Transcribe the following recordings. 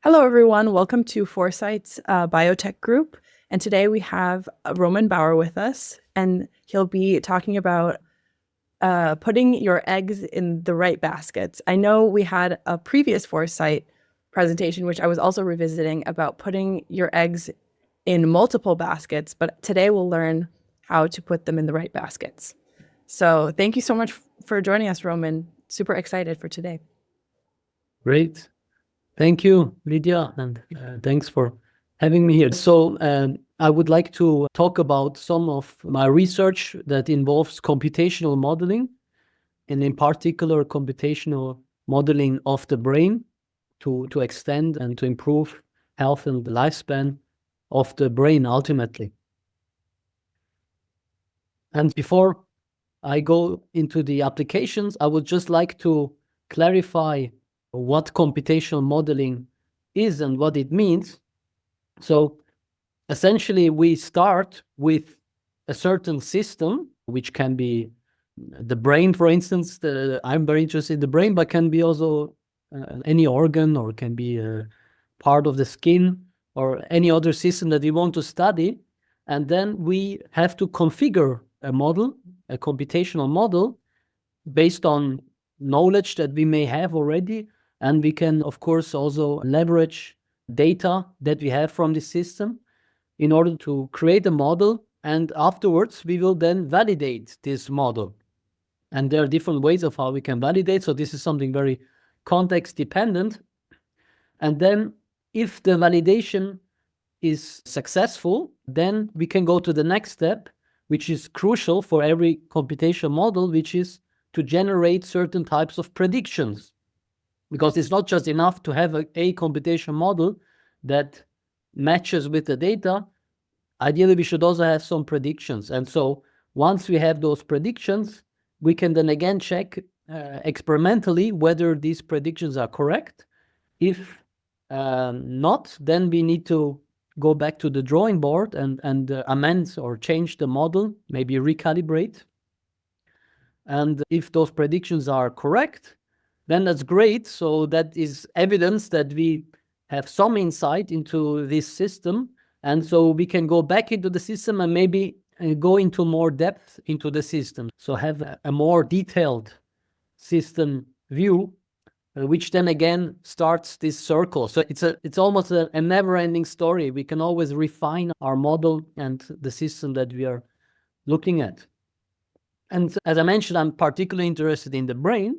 Hello, everyone. Welcome to Foresight's Biotech Group. And today we have Roman Bauer with us, and he'll be talking about putting your eggs in the right baskets. I know we had a previous Foresight presentation, which I was also revisiting, about putting your eggs in multiple baskets, but today we'll learn how to put them in the right baskets. So thank you so much for joining us, Roman. Super excited for today. Great. Thank you, Lydia, and thanks for having me here. So I would like to talk about some of my research that involves computational modeling, and in particular, computational modeling of the brain to extend and to improve health and the lifespan of the brain ultimately. And before I go into the applications, I would just like to clarify what computational modeling is and what it means. So essentially, we start with a certain system, which can be the brain, for instance. I'm very interested in the brain, but can be also any organ, or can be a part of the skin, or any other system that we want to study. And then we have to configure a model, a computational model, based on knowledge that we may have already. And we can, of course, also leverage data that we have from the system in order to create a model. And afterwards, we will then validate this model. And there are different ways of how we can validate. So this is something very context dependent. And then if the validation is successful, then we can go to the next step, which is crucial for every computational model, which is to generate certain types of predictions. Because it's not just enough to have a computational model that matches with the data. Ideally, we should also have some predictions. And so once we have those predictions, we can then again check experimentally whether these predictions are correct. If not, then we need to go back to the drawing board and amend or change the model, maybe recalibrate. And if those predictions are correct, then that's great. So that is evidence that we have some insight into this system. And so we can go back into the system and maybe go into more depth into the system. So have a more detailed system view, which then again starts this circle. So it's almost a never-ending story. We can always refine our model and the system that we are looking at. And as I mentioned, I'm particularly interested in the brain.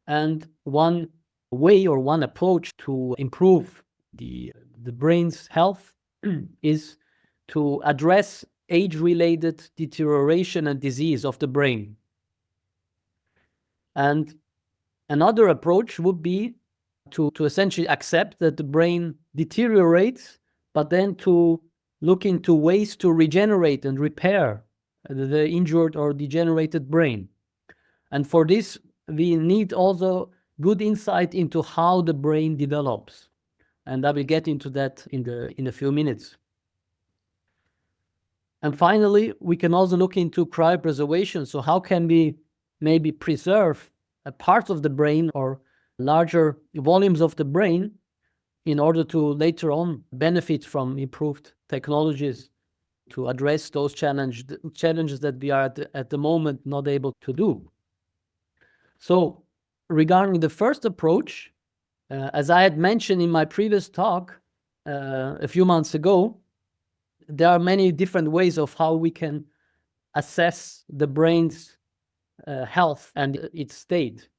And one way or one approach to improve the brain's health is to address age-related deterioration and disease of the brain. And another approach would be to essentially accept that the brain deteriorates, but then to look into ways to regenerate and repair the injured or degenerated brain. And for this, we need also good insight into how the brain develops. And I will get into that in a few minutes. And finally, we can also look into cryopreservation. So how can we maybe preserve a part of the brain or larger volumes of the brain in order to later on benefit from improved technologies to address those challenges that we are at the moment not able to do. So regarding the first approach, as I had mentioned in my previous talk a few months ago, there are many different ways of how we can assess the brain's health and its state.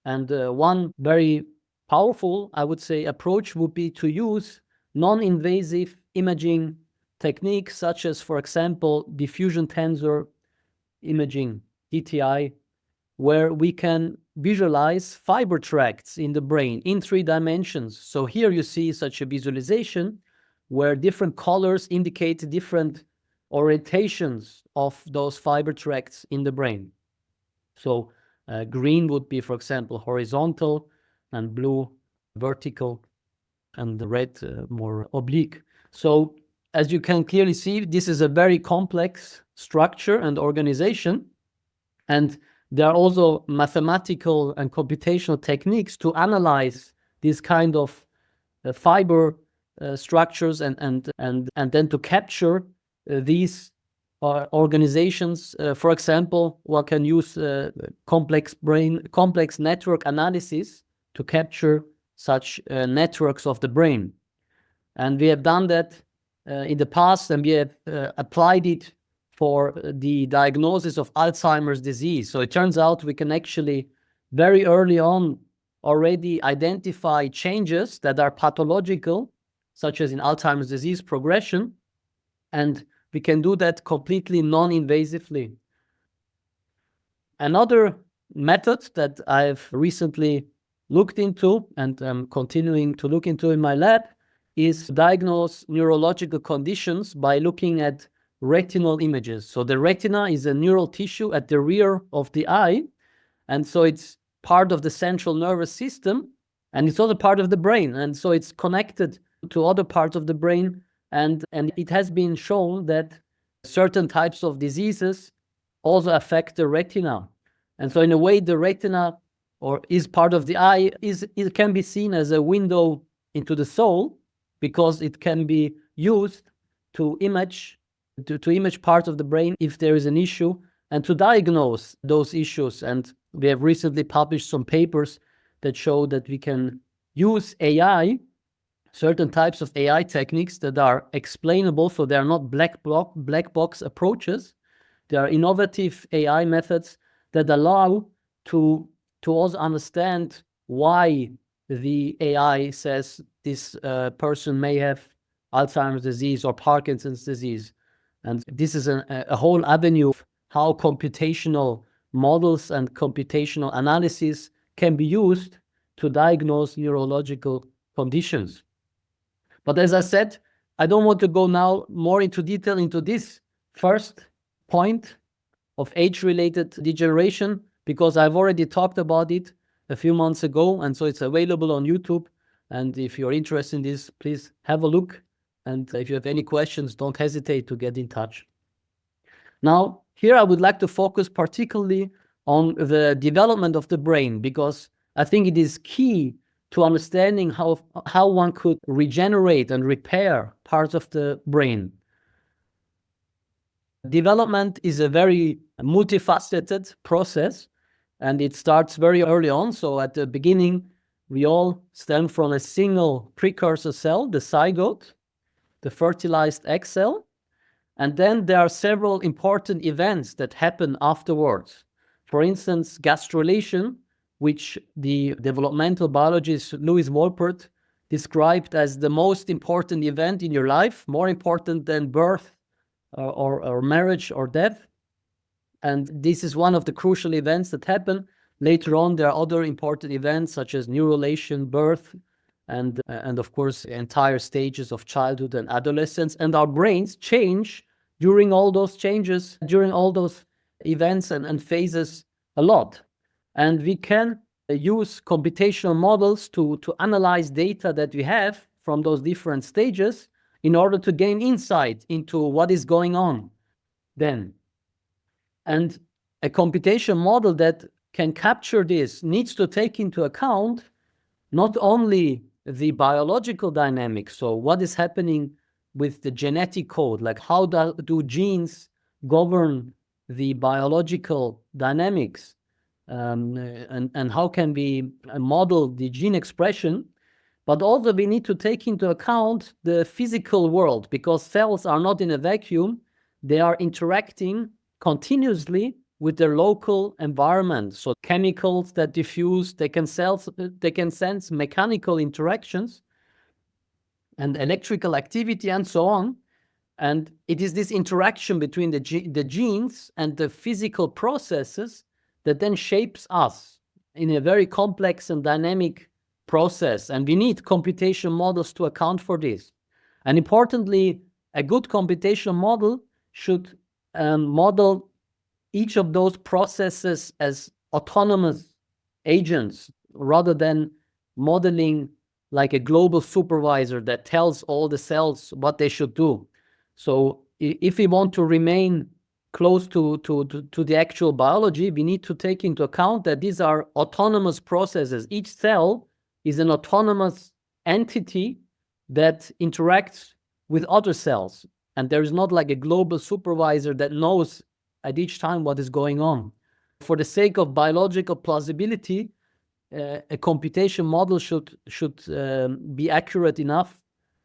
And one very powerful, I would say, approach would be to use non-invasive imaging techniques, such as, for example, diffusion tensor imaging, DTI, where we can visualize fiber tracts in the brain in 3 dimensions. So here you see such a visualization where different colors indicate different orientations of those fiber tracts in the brain. So green would be, for example, horizontal, and blue vertical, and the red more oblique. So as you can clearly see, this is a very complex structure and organization. And there are also mathematical and computational techniques to analyze this kind of fiber structures, and then to capture these organizations. For example, one can use complex network analysis to capture such networks of the brain. And we have done that in the past, and we have applied it for the diagnosis of Alzheimer's disease. So it turns out we can actually very early on already identify changes that are pathological, such as in Alzheimer's disease progression, and we can do that completely non-invasively. Another method that I've recently looked into and I'm continuing to look into in my lab is to diagnose neurological conditions by looking at retinal images. So the retina is a neural tissue at the rear of the eye, and so it's part of the central nervous system, and it's also part of the brain, and so it's connected to other parts of the brain, and it has been shown that certain types of diseases also affect the retina. And so in a way, the retina, or is part of the eye, it can be seen as a window into the soul, because it can be used to image part of the brain if there is an issue, and to diagnose those issues. And we have recently published some papers that show that we can use AI, certain types of AI techniques that are explainable, so they are not black box approaches. They are innovative AI methods that allow to also understand why the AI says this person may have Alzheimer's disease or Parkinson's disease. And this is a whole avenue of how computational models and computational analysis can be used to diagnose neurological conditions. But as I said, I don't want to go now more into detail into this first point of age-related degeneration, because I've already talked about it a few months ago, and so it's available on YouTube. And if you're interested in this, please have a look. And if you have any questions, don't hesitate to get in touch. Now, here I would like to focus particularly on the development of the brain, because I think it is key to understanding how one could regenerate and repair parts of the brain. Development is a very multifaceted process, and it starts very early on. So at the beginning, we all stem from a single precursor cell, the zygote, the fertilized egg cell. And then there are several important events that happen afterwards. For instance, gastrulation, which the developmental biologist Louis Wolpert described as the most important event in your life, more important than birth or marriage or death. And this is one of the crucial events that happen. Later on, there are other important events such as neurulation, birth, and of course, entire stages of childhood and adolescence. And our brains change during all those changes, during all those events and phases a lot. And we can use computational models to analyze data that we have from those different stages in order to gain insight into what is going on then. And a computation model that can capture this needs to take into account not only the biological dynamics, so what is happening with the genetic code, like how do genes govern the biological dynamics, and how can we model the gene expression, but also we need to take into account the physical world, because cells are not in a vacuum. They are interacting continuously with their local environment. So chemicals that diffuse, they can sense mechanical interactions and electrical activity and so on. And it is this interaction between the genes and the physical processes that then shapes us in a very complex and dynamic process. And we need computation models to account for this. And importantly, a good computation model should model each of those processes as autonomous agents, rather than modeling like a global supervisor that tells all the cells what they should do. So if we want to remain close to the actual biology, we need to take into account that these are autonomous processes. Each cell is an autonomous entity that interacts with other cells. And there is not like a global supervisor that knows at each time what is going on. For the sake of biological plausibility, a computation model should be accurate enough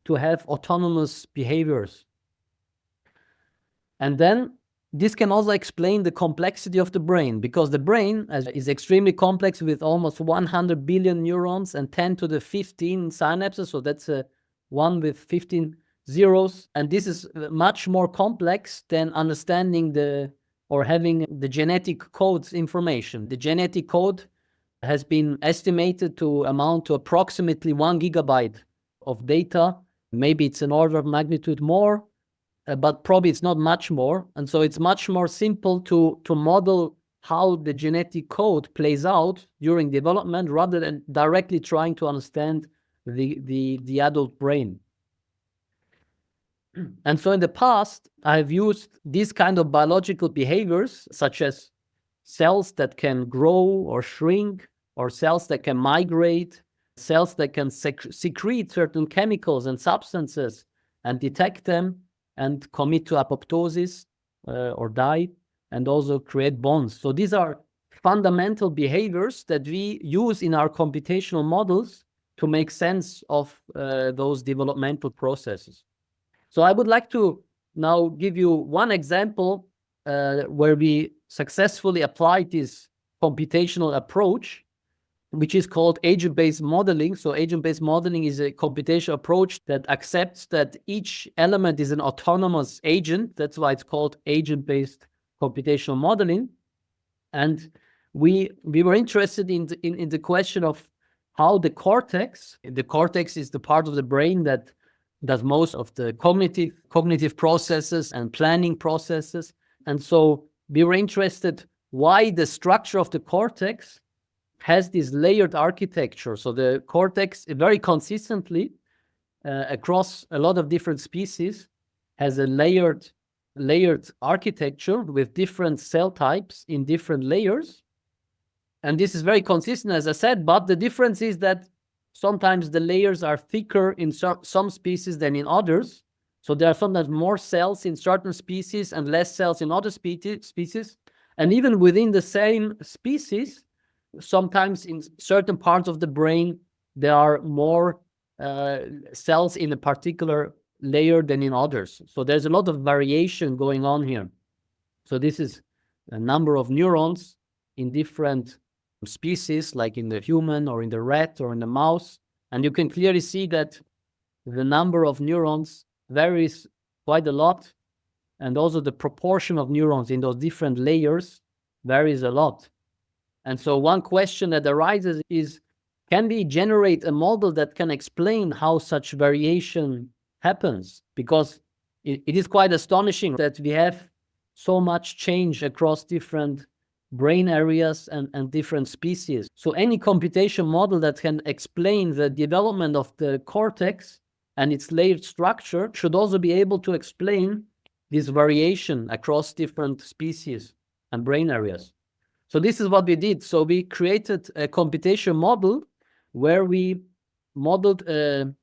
to have autonomous behaviors. And then this can also explain the complexity of the brain, because the brain is extremely complex with almost 100 billion neurons and 10 to the 15 synapses. So that's a 1 with 15 zeros. And this is much more complex than understanding or having the genetic codes information. The genetic code has been estimated to amount to approximately 1 gigabyte of data. Maybe it's an order of magnitude more, but probably it's not much more. And so it's much more simple to model how the genetic code plays out during development rather than directly trying to understand the adult brain. And so in the past, I've used these kind of biological behaviors, such as cells that can grow or shrink, or cells that can migrate, cells that can secrete certain chemicals and substances and detect them and commit to apoptosis or die, and also create bonds. So these are fundamental behaviors that we use in our computational models to make sense of those developmental processes. So I would like to now give you one example where we successfully applied this computational approach, which is called agent-based modeling. So agent-based modeling is a computational approach that accepts that each element is an autonomous agent. That's why it's called agent-based computational modeling. And we were interested in the question of how the cortex is the part of the brain that does most of the cognitive processes and planning processes. And so we were interested why the structure of the cortex has this layered architecture. So the cortex very consistently across a lot of different species has a layered architecture with different cell types in different layers. And this is very consistent, as I said, but the difference is that sometimes the layers are thicker in some species than in others. So there are sometimes more cells in certain species and less cells in other species. And even within the same species, sometimes in certain parts of the brain, there are more cells in a particular layer than in others. So there's a lot of variation going on here. So this is a number of neurons in different species, like in the human or in the rat or in the mouse. And you can clearly see that the number of neurons varies quite a lot. And also the proportion of neurons in those different layers varies a lot. And so one question that arises is, can we generate a model that can explain how such variation happens? Because it is quite astonishing that we have so much change across different brain areas and different species. So any computation model that can explain the development of the cortex and its layered structure should also be able to explain this variation across different species and brain areas. So this is what we did. So we created a computation model where we modeled a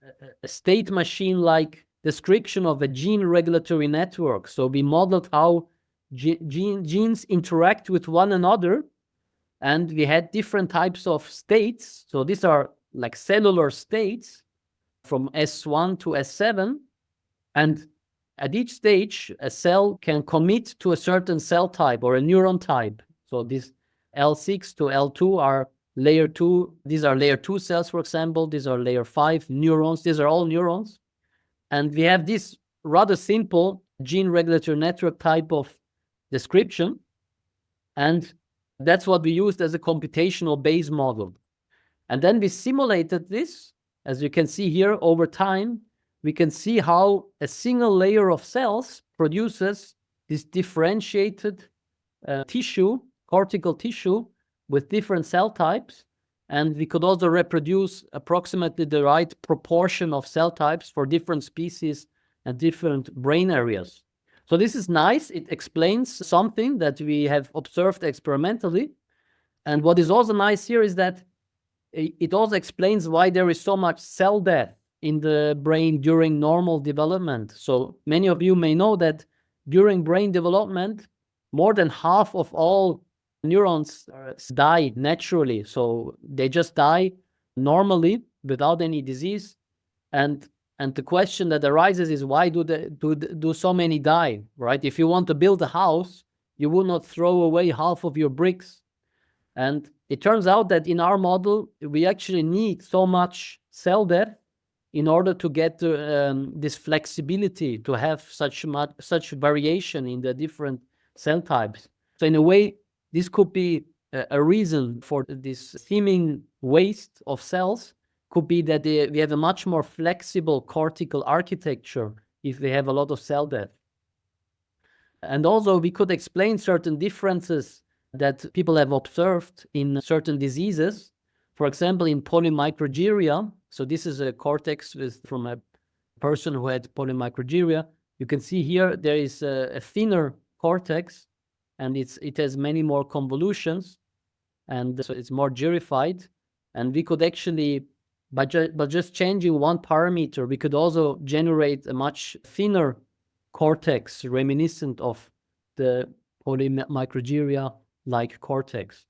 state machine-like description of a gene regulatory network. So we modeled how genes interact with one another, and we had different types of states. So these are like cellular states from S1 to S7, and at each stage, a cell can commit to a certain cell type or a neuron type. So these L6 to L2 are layer 2. These are layer 2 cells, for example. These are layer 5 neurons. These are all neurons. And we have this rather simple gene regulatory network type of description. And that's what we used as a computational base model. And then we simulated this. As you can see here, over time, we can see how a single layer of cells produces this differentiated tissue, cortical tissue, with different cell types. And we could also reproduce approximately the right proportion of cell types for different species and different brain areas. So this is nice. It explains something that we have observed experimentally. And what is also nice here is that it also explains why there is so much cell death in the brain during normal development. So many of you may know that during brain development, more than half of all neurons die naturally. So they just die normally without any disease. And the question that arises is, why do so many die, right? If you want to build a house, you will not throw away half of your bricks. And it turns out that in our model, we actually need so much cell death in order to get this flexibility, to have such variation in the different cell types. So in a way, this could be a reason for this seeming waste of cells, could be that we have a much more flexible cortical architecture if we have a lot of cell death. And also we could explain certain differences that people have observed in certain diseases. For example, in polymicrogyria, so this is a cortex from a person who had polymicrogyria. You can see here there is a thinner cortex, and it has many more convolutions, and so it's more gyrified. And we could actually, by just changing one parameter, we could also generate a much thinner cortex reminiscent of the polymicrogyria-like cortex.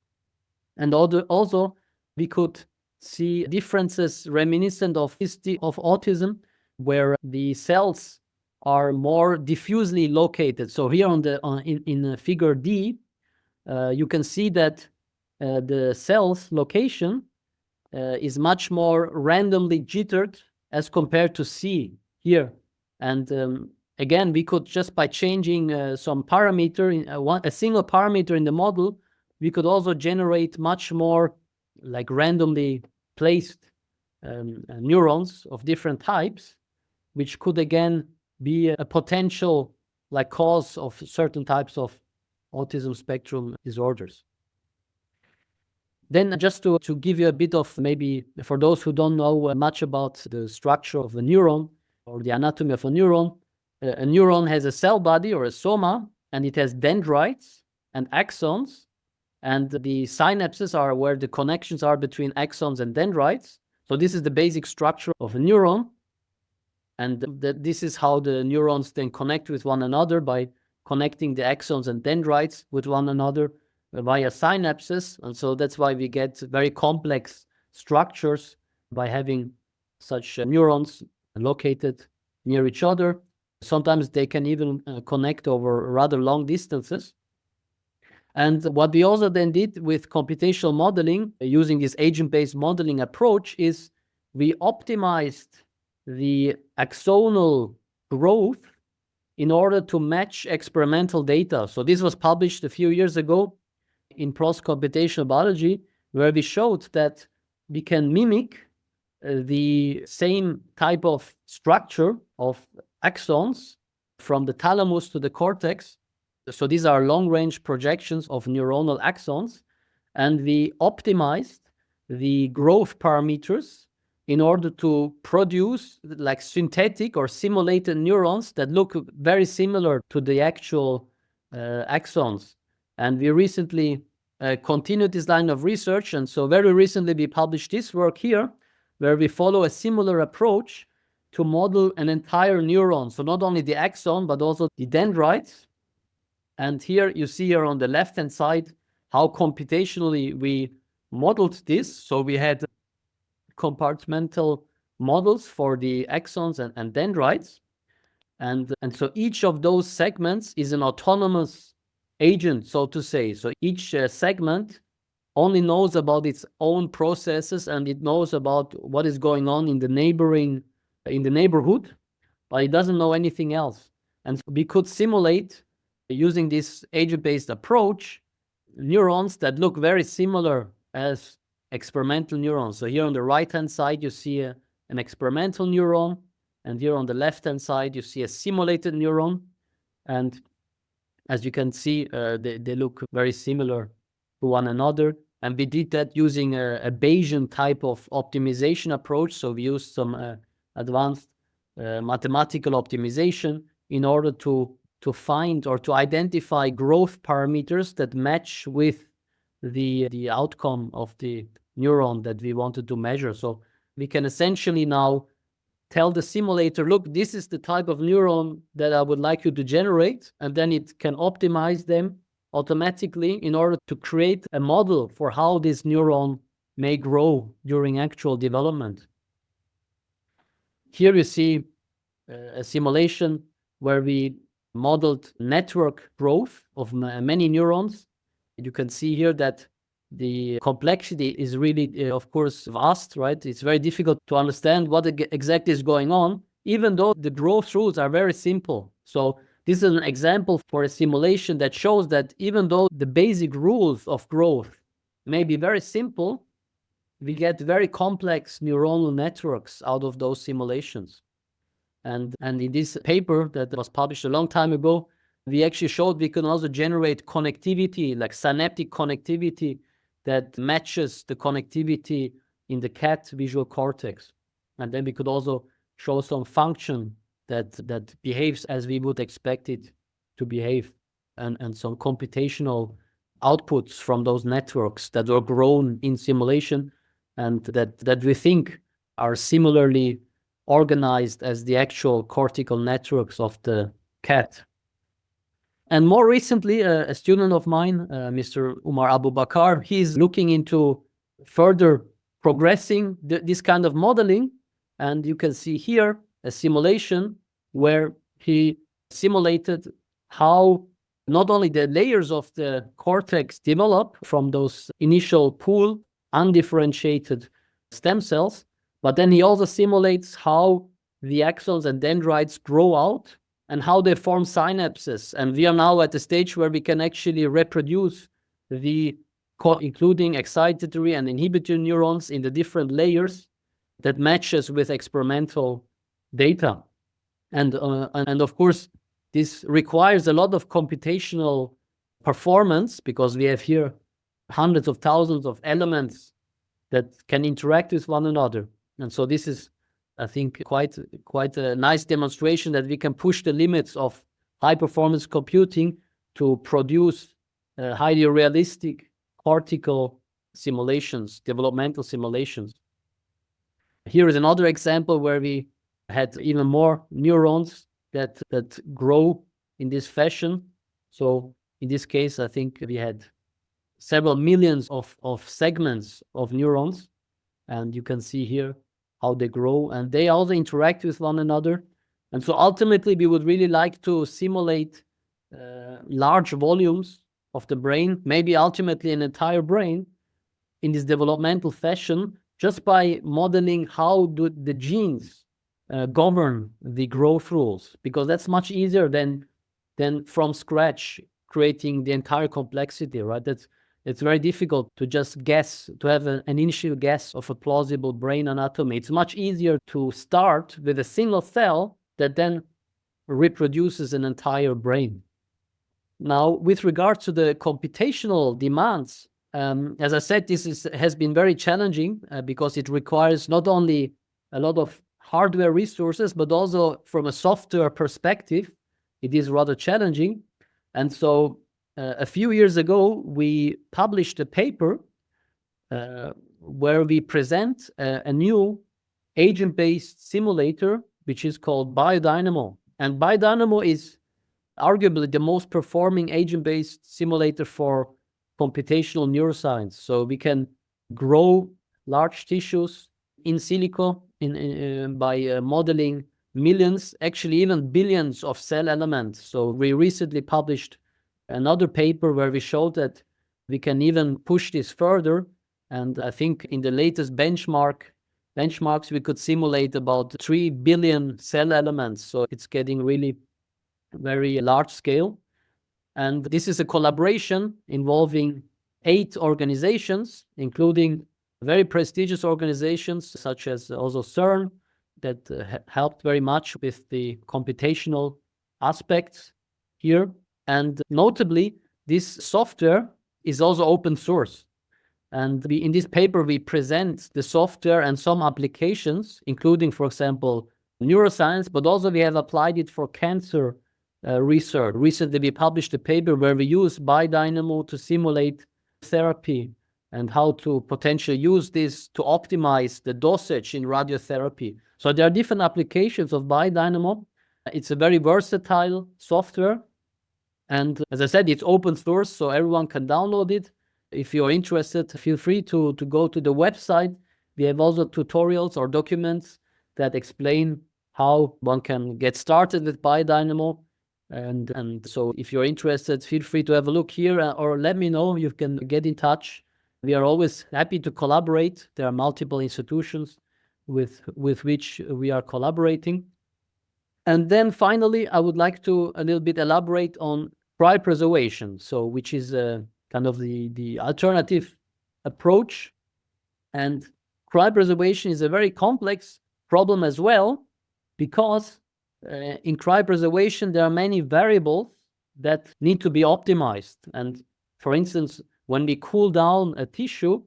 And also, we could see differences reminiscent of autism, where the cells are more diffusely located. So here in figure D, you can see that the cell's location is much more randomly jittered as compared to C here. And again, we could just by changing some parameter, a single parameter in the model, we could also generate much more like randomly placed neurons of different types, which could again be a potential like cause of certain types of autism spectrum disorders. Then just to give you a bit of, maybe for those who don't know much about the structure of a neuron or the anatomy of a neuron has a cell body or a soma, and it has dendrites and axons, and the synapses are where the connections are between axons and dendrites. So this is the basic structure of a neuron, and this is how the neurons then connect with one another, by connecting the axons and dendrites with one another via synapses. And so that's why we get very complex structures by having such neurons located near each other. Sometimes they can even connect over rather long distances. And what we also then did with computational modeling, using this agent-based modeling approach, is we optimized the axonal growth in order to match experimental data. So this was published a few years ago in PLOS Computational Biology, where we showed that we can mimic the same type of structure of axons from the thalamus to the cortex. So these are long-range projections of neuronal axons, and we optimized the growth parameters in order to produce like synthetic or simulated neurons that look very similar to the actual axons. And we recently continued this line of research, and so very recently we published this work here, where we follow a similar approach to model an entire neuron. So not only the axon, but also the dendrites. And here you see here on the left-hand side how computationally we modeled this. So we had compartmental models for the axons and dendrites. And so each of those segments is an autonomous agent, so to say. So each segment only knows about its own processes, and it knows about what is going on in the neighborhood, but it doesn't know anything else. And so we could simulate, using this agent-based approach, neurons that look very similar as experimental neurons. So here on the right-hand side, you see an experimental neuron, and here on the left-hand side, you see a simulated neuron. And as you can see, they look very similar to one another. And we did that using a Bayesian type of optimization approach. So we used some advanced mathematical optimization in order to find or to identify growth parameters that match with the outcome of the neuron that we wanted to measure. So we can essentially now tell the simulator, look, this is the type of neuron that I would like you to generate, and then it can optimize them automatically in order to create a model for how this neuron may grow during actual development. Here you see a simulation where we modeled network growth of many neurons. You can see here that the complexity is really, of course, vast, right? It's very difficult to understand what exactly is going on, even though the growth rules are very simple. So this is an example for a simulation that shows that even though the basic rules of growth may be very simple, we get very complex neuronal networks out of those simulations. And in this paper that was published a long time ago, we actually showed we can also generate connectivity, like synaptic connectivity, that matches the connectivity in the cat visual cortex. And then we could also show some function that behaves as we would expect it to behave, and some computational outputs from those networks that were grown in simulation and that we think are similarly organized as the actual cortical networks of the cat. And more recently, a student of mine, Mr. Umar Abu Bakar, he's looking into further progressing this kind of modeling. And you can see here a simulation where he simulated how not only the layers of the cortex develop from those initial pool, undifferentiated stem cells, but then he also simulates how the axons and dendrites grow out and how they form synapses. And we are now at the stage where we can actually reproduce including excitatory and inhibitory neurons in the different layers that matches with experimental data. And of course, this requires a lot of computational performance because we have here hundreds of thousands of elements that can interact with one another. And so this is, I think, quite a nice demonstration that we can push the limits of high-performance computing to produce highly realistic cortical simulations, developmental simulations. Here is another example where we had even more neurons that grow in this fashion. So in this case, I think we had several millions of segments of neurons, and you can see here how they grow, and they also interact with one another. And so ultimately, we would really like to simulate large volumes of the brain, maybe ultimately an entire brain, in this developmental fashion, just by modeling how do the genes govern the growth rules, because that's much easier than from scratch creating the entire complexity, right? It's very difficult to just guess, to have an initial guess of a plausible brain anatomy. It's much easier to start with a single cell that then reproduces an entire brain. Now, with regard to the computational demands, as I said, this has been very challenging because it requires not only a lot of hardware resources, but also from a software perspective, it is rather challenging. And so a few years ago, we published a paper where we present a new agent-based simulator, which is called BioDynamo. And BioDynamo is arguably the most performing agent-based simulator for computational neuroscience. So we can grow large tissues in silico by modeling millions, actually even billions of cell elements. So we recently published another paper where we showed that we can even push this further. And I think in the latest benchmarks, we could simulate about 3 billion cell elements. So it's getting really very large scale. And this is a collaboration involving 8 organizations, including very prestigious organizations such as also CERN, that helped very much with the computational aspects here. And notably, this software is also open source. And in this paper, we present the software and some applications, including, for example, neuroscience, but also we have applied it for cancer research. Recently, we published a paper where we use BioDynamo to simulate therapy and how to potentially use this to optimize the dosage in radiotherapy. So there are different applications of BioDynamo. It's a very versatile software. And as I said, it's open source, so everyone can download it. If you're interested, feel free to go to the website. We have also tutorials or documents that explain how one can get started with BioDynamo. And so if you're interested, feel free to have a look here or let me know. You can get in touch. We are always happy to collaborate. There are multiple institutions with which we are collaborating. And then finally, I would like to a little bit elaborate on cryopreservation, so which is kind of the alternative approach. And cryopreservation is a very complex problem as well, because in cryopreservation, there are many variables that need to be optimized. And for instance, when we cool down a tissue,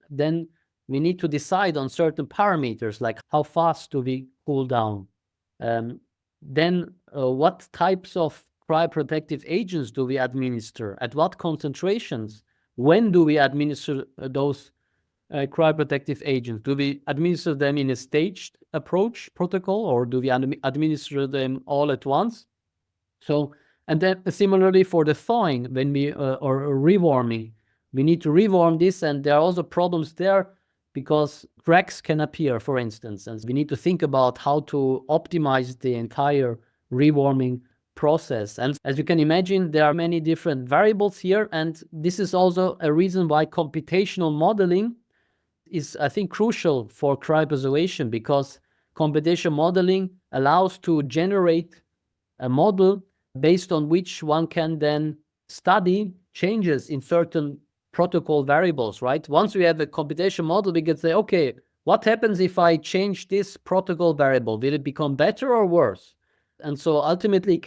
then we need to decide on certain parameters, like how fast do we cool down? Then what types of cryoprotective agents do we administer? At what concentrations? When do we administer those cryoprotective agents? Do we administer them in a staged approach protocol, or do we administer them all at once? So, and then similarly for the thawing, when we or rewarming, we need to rewarm this, and there are also problems there because cracks can appear, for instance, and we need to think about how to optimize the entire rewarming process. And as you can imagine, there are many different variables here, and this is also a reason why computational modeling is, I think, crucial for cryopreservation, because computational modeling allows to generate a model based on which one can then study changes in certain protocol variables, right? Once we have a computational model, we can say, okay, what happens if I change this protocol variable? Will it become better or worse? And so ultimately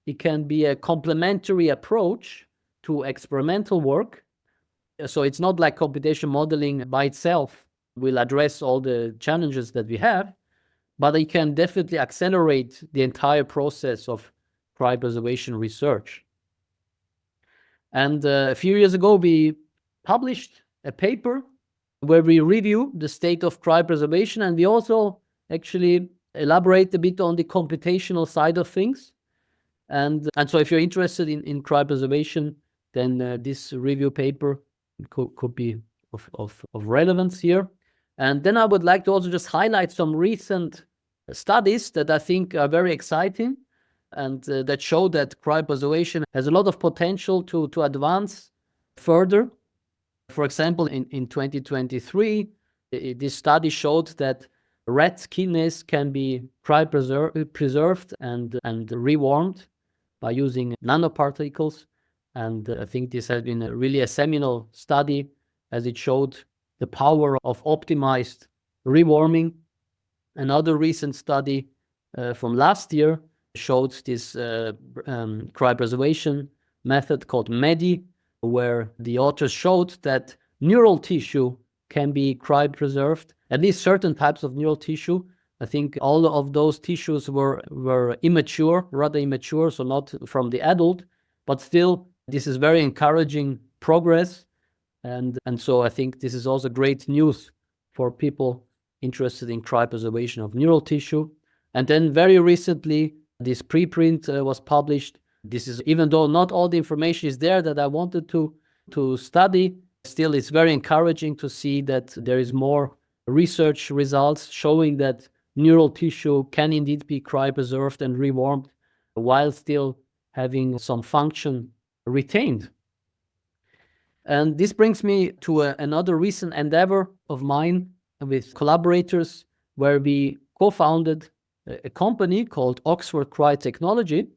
it can be a complementary approach to experimental work. So it's not like computational modeling by itself will address all the challenges that we have, but it can definitely accelerate the entire process of cryopreservation research. And a few years ago, we published a paper where we review the state of cryopreservation, and we also actually elaborate a bit on the computational side of things. And so if you're interested in cryopreservation, then this review paper could be of relevance here. And then I would like to also just highlight some recent studies that I think are very exciting and that show that cryopreservation has a lot of potential to advance further. For example, in 2023, this study showed that rat kidneys can be cryopreserved and rewarmed by using nanoparticles. And I think this has been really a seminal study, as it showed the power of optimized rewarming. Another recent study from last year showed this cryopreservation method called MEDI, where the authors showed that neural tissue can be cryopreserved, at least certain types of neural tissue. I think all of those tissues were immature, rather immature, so not from the adult, but still this is very encouraging progress. And so I think this is also great news for people interested in cryopreservation of neural tissue. And then very recently, this preprint was published. This is, even though not all the information is there that I wanted to study, still it's very encouraging to see that there is more research results showing that neural tissue can indeed be cryopreserved and rewarmed while still having some function retained. And this brings me to another recent endeavor of mine with collaborators, where we co-founded a company called Oxford Cryotechnology.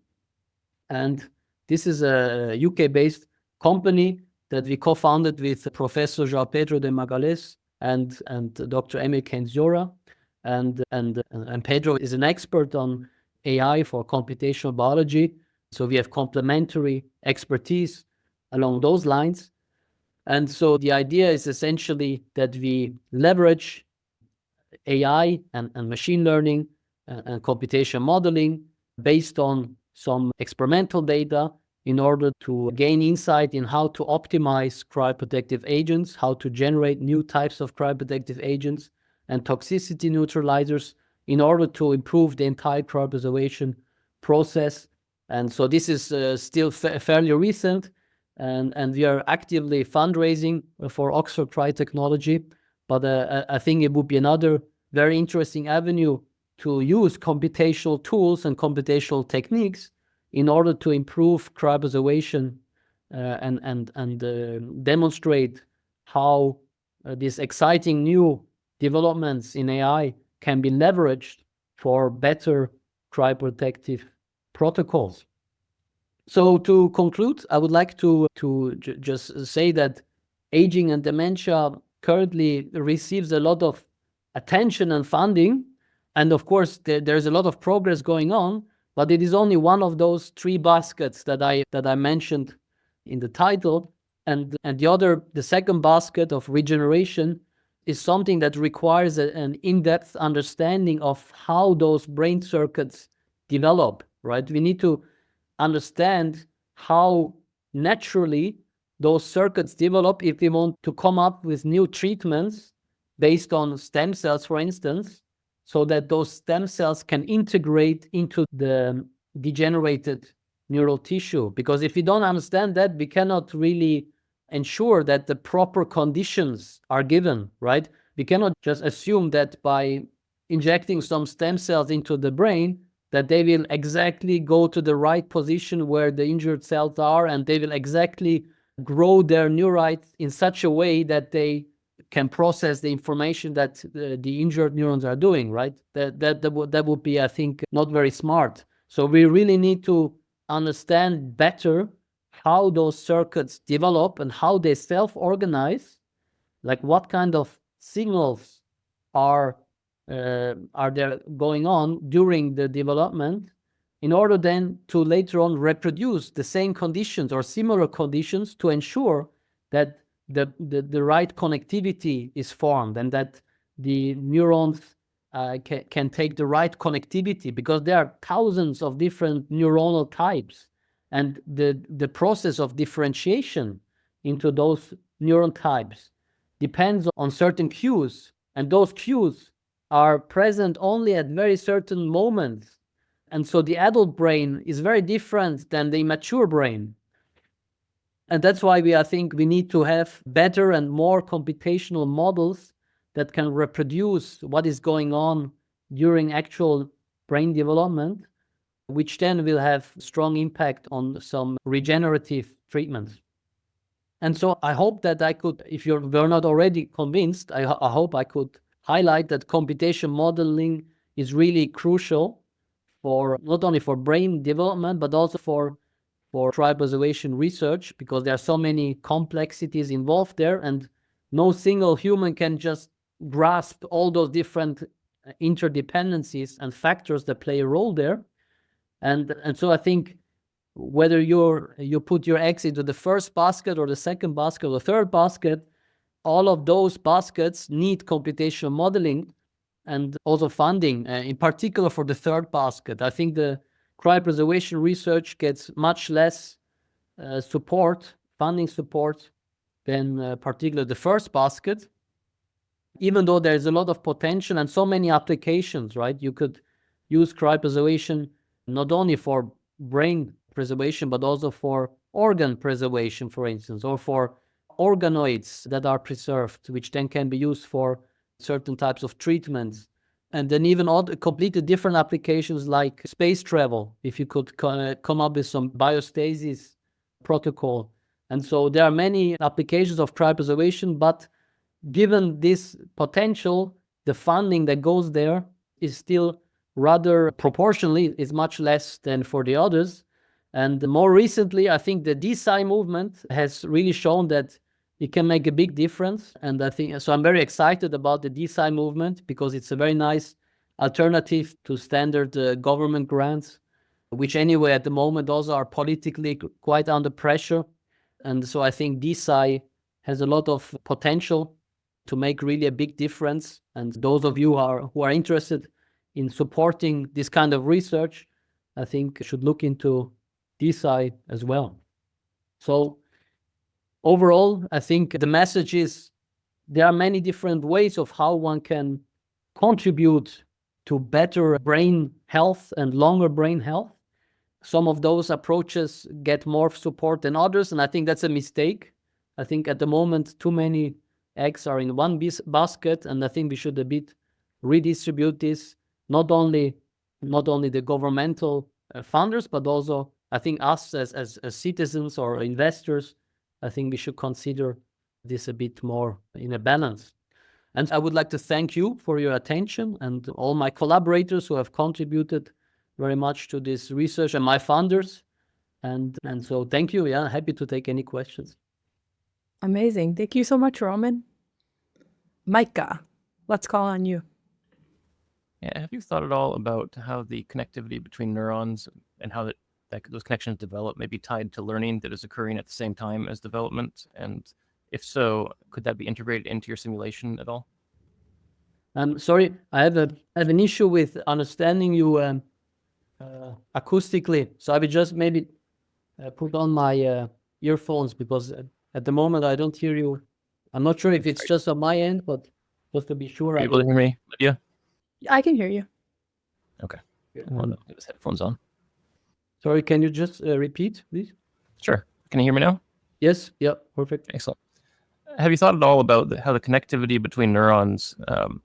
And this is a UK-based company that we co-founded with Professor João Pedro de Magalhães and Dr. Emil Kenziora. And Pedro is an expert on AI for computational biology. So we have complementary expertise along those lines. And so the idea is essentially that we leverage AI and machine learning and computational modeling based on some experimental data in order to gain insight in how to optimize cryoprotective agents, how to generate new types of cryoprotective agents and toxicity neutralizers in order to improve the entire cryopreservation process. And so this is still fairly recent, and we are actively fundraising for Oxford Cryotechnology. But I think it would be another very interesting avenue to use computational tools and computational techniques in order to improve cryopreservation and demonstrate how these exciting new developments in AI can be leveraged for better cryoprotective protocols. So to conclude, I would like to just say that aging and dementia currently receives a lot of attention and funding. And of course, there's a lot of progress going on, but it is only one of those three baskets that I mentioned in the title. And the second basket of regeneration is something that requires an in-depth understanding of how those brain circuits develop, right? We need to understand how naturally those circuits develop if we want to come up with new treatments based on stem cells, for instance, so that those stem cells can integrate into the degenerated neural tissue. Because if we don't understand that, we cannot really ensure that the proper conditions are given, right? We cannot just assume that by injecting some stem cells into the brain, that they will exactly go to the right position where the injured cells are, and they will exactly grow their neurites in such a way that they can process the information that the injured neurons are doing, right? That would be, I think, not very smart. So we really need to understand better how those circuits develop and how they self-organize, like what kind of signals are there going on during the development, in order then to later on reproduce the same conditions or similar conditions to ensure that the right connectivity is formed and that the neurons can take the right connectivity, because there are thousands of different neuronal types, and the process of differentiation into those neuron types depends on certain cues, and those cues are present only at very certain moments. And so the adult brain is very different than the immature brain. And that's why I think we need to have better and more computational models that can reproduce what is going on during actual brain development, which then will have strong impact on some regenerative treatments. And so I hope that I could, if you were not already convinced, I hope I could highlight that computation modeling is really crucial for not only for brain development, but also for cryopreservation research, because there are so many complexities involved there, and no single human can just grasp all those different interdependencies and factors that play a role there. And so I think whether you put your eggs into the first basket or the second basket or the third basket, all of those baskets need computational modeling and also funding, in particular for the third basket. I think the cryopreservation research gets much less funding support than particularly the first basket, even though there's a lot of potential and so many applications, right? You could use cryopreservation not only for brain preservation, but also for organ preservation, for instance, or for organoids that are preserved, which then can be used for certain types of treatments. And then even completely different applications like space travel, if you could come up with some biostasis protocol. And so there are many applications of cryopreservation, but given this potential, the funding that goes there is still rather proportionally is much less than for the others. And more recently, I think the DeSci movement has really shown that it can make a big difference. And I think so. I'm very excited about the DeSci movement because it's a very nice alternative to standard government grants, which anyway at the moment also are politically quite under pressure. And so I think DeSci has a lot of potential to make really a big difference. And those of you who are interested in supporting this kind of research, I think should look into DeSci as well. So overall, I think the message is there are many different ways of how one can contribute to better brain health and longer brain health. Some of those approaches get more support than others, and I think that's a mistake. I think at the moment, too many eggs are in one basket, and I think we should a bit redistribute this, not only the governmental funders, but also I think us as citizens or investors. I think we should consider this a bit more in a balance. And I would like to thank you for your attention and all my collaborators who have contributed very much to this research and my funders. And so thank you. Yeah, happy to take any questions. Amazing. Thank you so much, Roman. Micah, let's call on you. Yeah, have you thought at all about how the connectivity between neurons and how those connections develop may be tied to learning that is occurring at the same time as development? And if so, could that be integrated into your simulation at all? Sorry, I have an issue with understanding you acoustically. So I will just maybe put on my earphones because at the moment I don't hear you. I'm not sure if it's just on my end, but just to be sure. Are you able to hear me, Lydia? I can hear you. Okay. Well, no, get his headphones on. Sorry, can you just repeat, please? Sure. Can you hear me now? Yes. Yeah. Perfect. Excellent. Have you thought at all about how the connectivity between neurons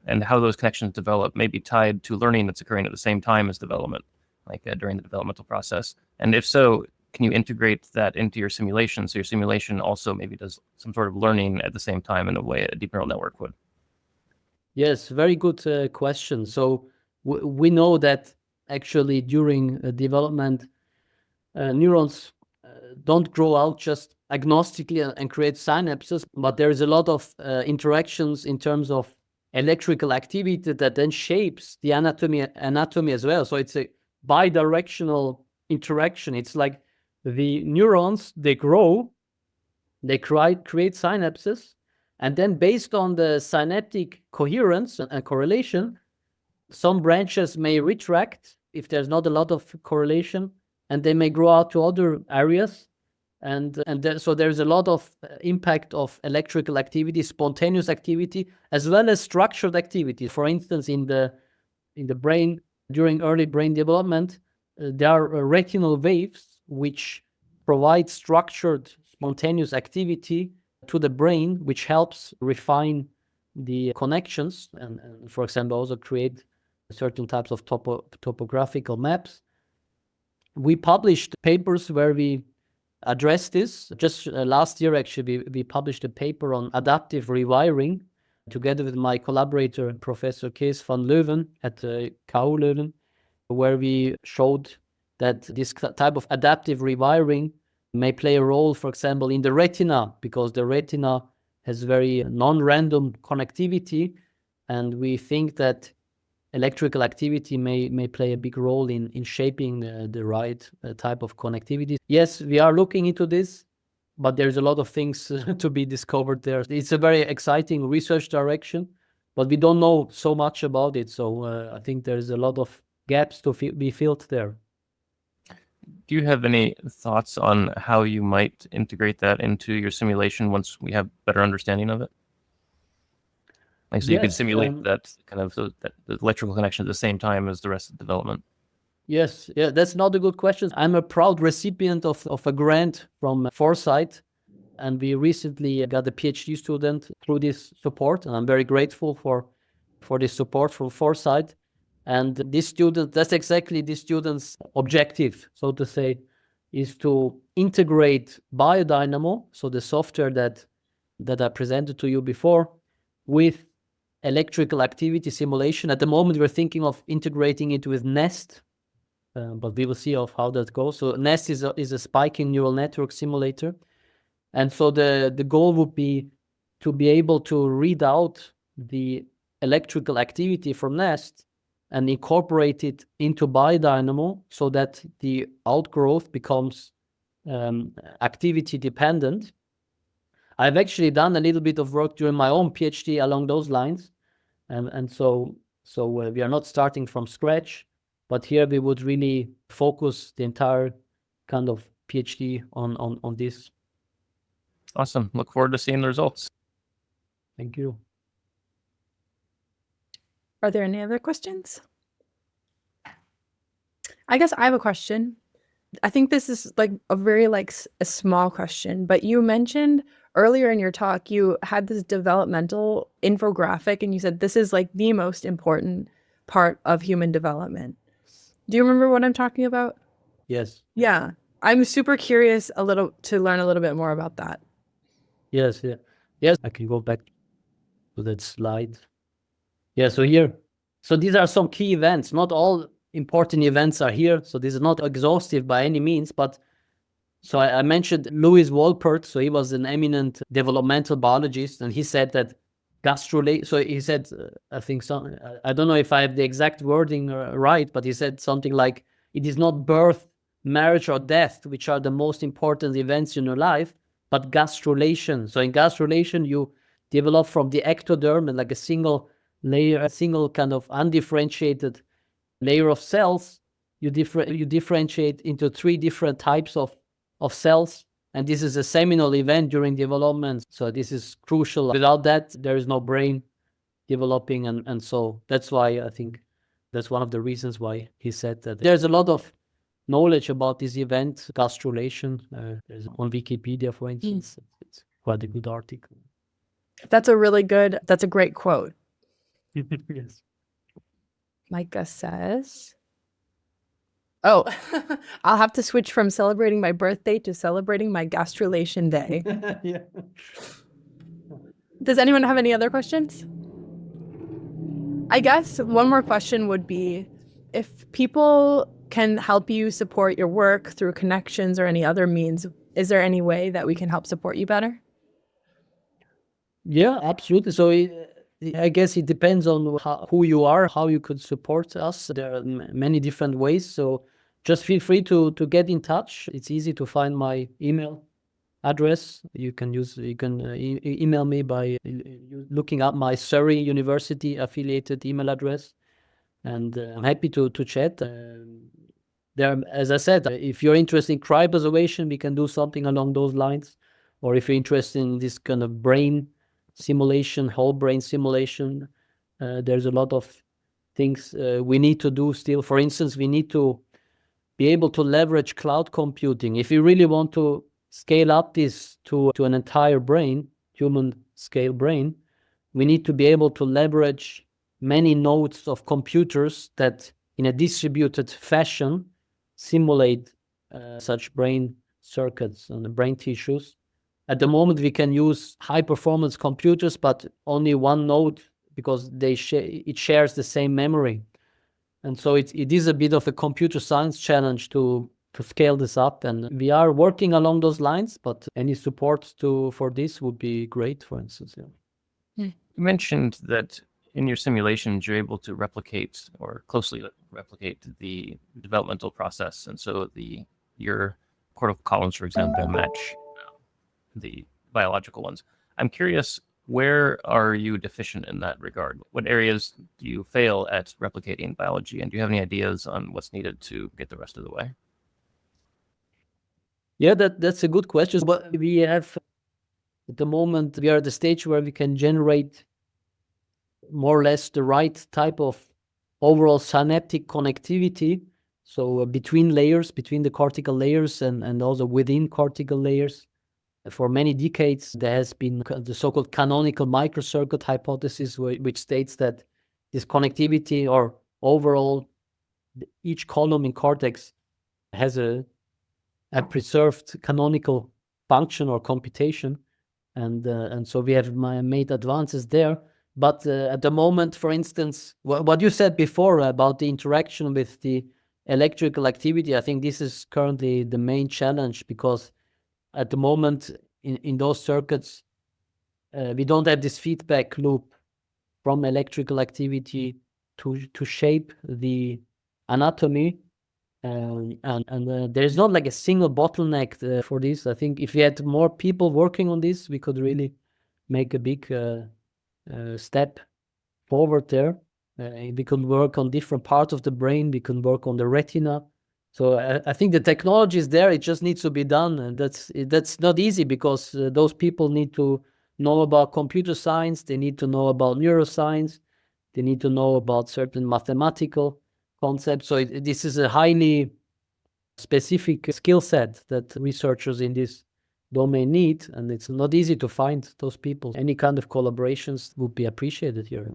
and how those connections develop may be tied to learning that's occurring at the same time as development, like during the developmental process? And if so, can you integrate that into your simulation so your simulation also maybe does some sort of learning at the same time in a way a deep neural network would? Yes, very good question. So we know that actually during development, neurons don't grow out just agnostically and create synapses, but there is a lot of interactions in terms of electrical activity that then shapes the anatomy as well. So it's a bidirectional interaction. It's like the neurons, they grow, they create synapses, and then based on the synaptic coherence and correlation, some branches may retract if there's not a lot of correlation, and they may grow out to other areas. So there's a lot of impact of electrical activity, spontaneous activity, as well as structured activity. For instance, in the brain, during early brain development, there are retinal waves which provide structured spontaneous activity to the brain, which helps refine the connections and for example, also create certain types of topographical maps. We published papers where we address this. Just last year, actually, we published a paper on adaptive rewiring together with my collaborator, Professor Kees van Leuven at KU Leuven, where we showed that this type of adaptive rewiring may play a role, for example, in the retina, because the retina has very non-random connectivity, and we think that electrical activity may play a big role in shaping the right type of connectivity. Yes, we are looking into this, but there's a lot of things to be discovered there. It's a very exciting research direction, but we don't know so much about it. So I think there's a lot of gaps to be filled there. Do you have any thoughts on how you might integrate that into your simulation once we have better understanding of it? Like, so you could simulate that kind of that the electrical connection at the same time as the rest of the development. Yes, yeah, that's not a good question. I'm a proud recipient of a grant from Foresight, and we recently got a PhD student through this support, and I'm very grateful for this support from Foresight. And this student, that's exactly this student's objective, so to say, is to integrate Biodynamo, so the software that I presented to you before, with electrical activity simulation. At the moment, we're thinking of integrating it with NEST, but we will see of how that goes. So NEST is a spiking neural network simulator. And so the goal would be to be able to read out the electrical activity from NEST and incorporate it into Biodynamo so that the outgrowth becomes activity dependent. I've actually done a little bit of work during my own PhD along those lines. And so we are not starting from scratch, but here we would really focus the entire kind of PhD on this. Awesome. Look forward to seeing the results. Thank you. Are there any other questions? I guess I have a question. I think this is like a very a small question, but you mentioned earlier in your talk, you had this developmental infographic and you said this is like the most important part of human development. Do you remember what I'm talking about? Yes. Yeah. I'm super curious to learn a little bit more about that. Yes. Yeah. Yes. I can go back to that slide. Yeah. So here, so these are some key events. Not all important events are here. So this is not exhaustive by any means, but so I mentioned Louis Wolpert. So he was an eminent developmental biologist, and he said that so he said, I think I don't know if I have the exact wording right, but he said something like, it is not birth, marriage, or death which are the most important events in your life, but gastrulation. So in gastrulation, you develop from the ectoderm and like a single layer, a single kind of undifferentiated layer of cells. You differentiate into 3 different types of cells, and this is a seminal event during development. So this is crucial. Without that, there is no brain developing, and so that's why I think that's one of the reasons why he said that. There's a lot of knowledge about this event, gastrulation. There's on Wikipedia, for instance. It's quite a good article. That's a great quote. Yes. Micah says, oh, I'll have to switch from celebrating my birthday to celebrating my gastrulation day. Yeah. Does anyone have any other questions? I guess one more question would be, if people can help you support your work through connections or any other means, is there any way that we can help support you better? Yeah, absolutely. So I guess it depends on who you are, how you could support us. There are many different ways. So just feel free to get in touch. It's easy to find my email address. You can email me by looking up my Surrey University affiliated email address, and I'm happy to chat. There, as I said, if you're interested in cryopreservation, we can do something along those lines. Or if you're interested in this kind of brain simulation, whole brain simulation, there's a lot of things we need to do still. For instance, we need to be able to leverage cloud computing. If you really want to scale up this to an entire brain, human scale brain, we need to be able to leverage many nodes of computers that in a distributed fashion simulate such brain circuits and the brain tissues. At the moment, we can use high performance computers, but only one node because it shares the same memory. And so it is a bit of a computer science challenge to scale this up, and we are working along those lines, but any support for this would be great, for instance. Yeah. You mentioned that in your simulations, you're able to replicate or closely replicate the developmental process. And so your cortical columns, for example, match the biological ones. I'm curious, where are you deficient in that regard? What areas do you fail at replicating biology? And do you have any ideas on what's needed to get the rest of the way? Yeah, that's a good question. But we have, at the moment, we are at the stage where we can generate more or less the right type of overall synaptic connectivity. So between layers, between the cortical layers and also within cortical layers. For many decades, there has been the so-called canonical microcircuit hypothesis, which states that this connectivity or overall each column in cortex has a preserved canonical function or computation. And so we have made advances there. But at the moment, for instance, what you said before about the interaction with the electrical activity, I think this is currently the main challenge, because at the moment in those circuits, we don't have this feedback loop from electrical activity to shape the anatomy. And there's not like a single bottleneck for this. I think if we had more people working on this, we could really make a big step forward there. We could work on different parts of the brain. We can work on the retina So I think the technology is there. It just needs to be done, and that's not easy because those people need to know about computer science. They need to know about neuroscience. They need to know about certain mathematical concepts. So this is a highly specific skill set that researchers in this domain need, and it's not easy to find those people. Any kind of collaborations would be appreciated here.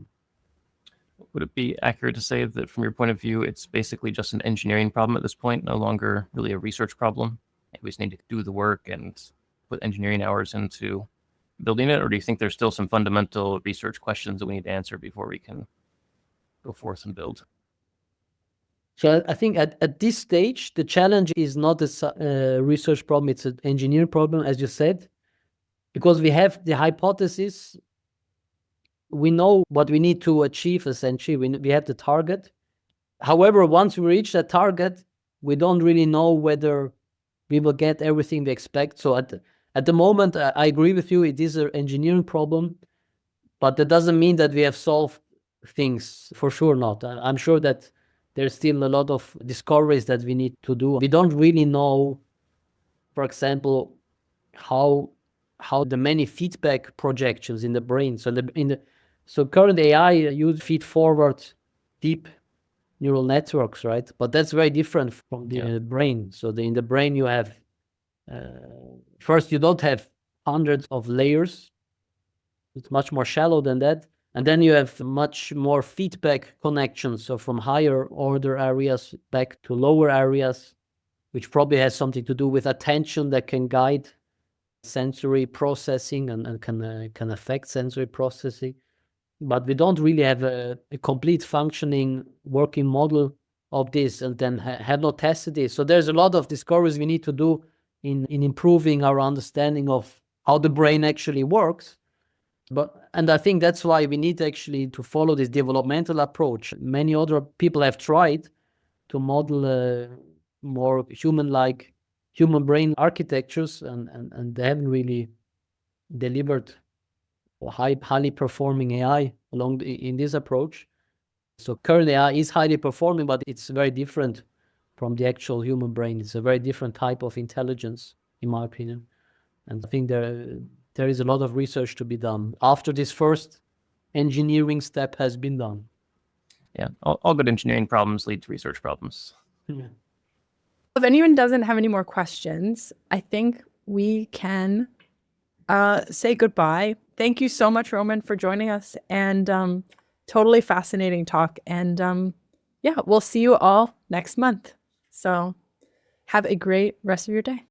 Would it be accurate to say that from your point of view, it's basically just an engineering problem at this point, no longer really a research problem? We just need to do the work and put engineering hours into building it? Or do you think there's still some fundamental research questions that we need to answer before we can go forth and build? So I think at this stage, the challenge is not a research problem, it's an engineering problem, as you said, because we have the hypothesis. We know what we need to achieve, essentially. We have the target. However, once we reach that target, we don't really know whether we will get everything we expect. So at the moment, I agree with you, it is an engineering problem, but that doesn't mean that we have solved things. For sure not. I'm sure that there's still a lot of discoveries that we need to do. We don't really know, for example, how the many feedback projections in the brain. So current AI use feed-forward deep neural networks, right? But that's very different from the brain. So in the brain you have, first you don't have hundreds of layers. It's much more shallow than that. And then you have much more feedback connections. So from higher order areas back to lower areas, which probably has something to do with attention that can guide sensory processing and can affect sensory processing. But we don't really have a complete functioning working model of this, and then have not tested this. So there's a lot of discoveries we need to do in improving our understanding of how the brain actually works. And I think that's why we need actually to follow this developmental approach. Many other people have tried to model more human-like human brain architectures, and they haven't really delivered highly performing AI in this approach. So current AI is highly performing, but it's very different from the actual human brain. It's a very different type of intelligence, in my opinion. And I think there is a lot of research to be done after this first engineering step has been done. Yeah, all good engineering problems lead to research problems. Yeah. If anyone doesn't have any more questions, I think we can say goodbye. Thank you so much, Roman, for joining us, and totally fascinating talk. And yeah, we'll see you all next month. So have a great rest of your day.